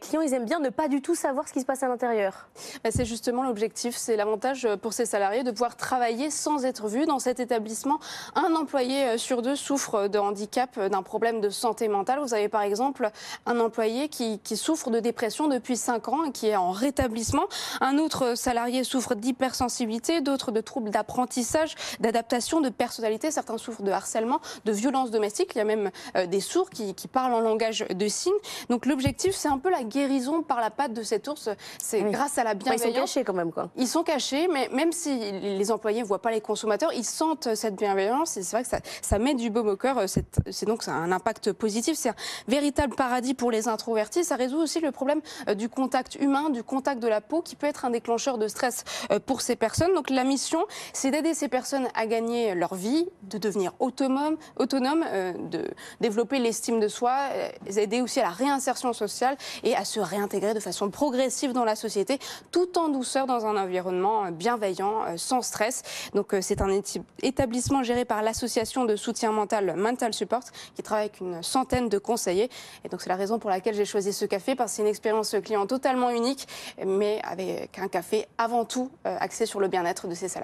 clients, ils aiment bien ne pas du tout savoir ce qui se passe à l'intérieur. C'est justement l'objectif, c'est l'avantage pour ces salariés de pouvoir travailler sans être vus. Dans cet établissement, un employé sur deux souffre de handicap, d'un problème de santé mentale. Vous avez par exemple un employé qui souffre de dépression depuis 5 ans et qui est en rétablissement. Un autre salarié souffre d'hypersensibilité, d'autres de troubles d'apprentissage, d'adaptation, de personnalité. Certains souffrent de harcèlement, de violences domestiques. Il y a même des sourds qui parlent en langage de signes. Donc l'objectif, c'est un peu la guérison par la patte de cet ours. C'est grâce à la bienveillance. Ils sont cachés quand même, quoi. Ils sont cachés, mais même si les employés ne voient pas les consommateurs, ils sentent cette bienveillance. Et c'est vrai que ça met du baume au cœur. C'est donc un impact positif. C'est un véritable paradis pour les introvertis. Ça résout aussi le problème du contact humain, du contact de la peau, qui peut être un déclencheur de stress pour ces personnes. Donc la mission, c'est d'aider ces personnes à gagner leur vie, de devenir autonomes, de développer l'estime de soi, aider aussi à la réinsertion sociale et à se réintégrer de façon progressive dans la société, tout en douceur dans un environnement bienveillant, sans stress. Donc c'est un établissement géré par l'association de soutien mental Mental Support qui travaille avec une centaine de conseillers. Et donc c'est la raison pour laquelle j'ai choisi ce café, parce que c'est une expérience client totalement unique, mais avec un café avant tout axé sur le bien-être de ses salariés.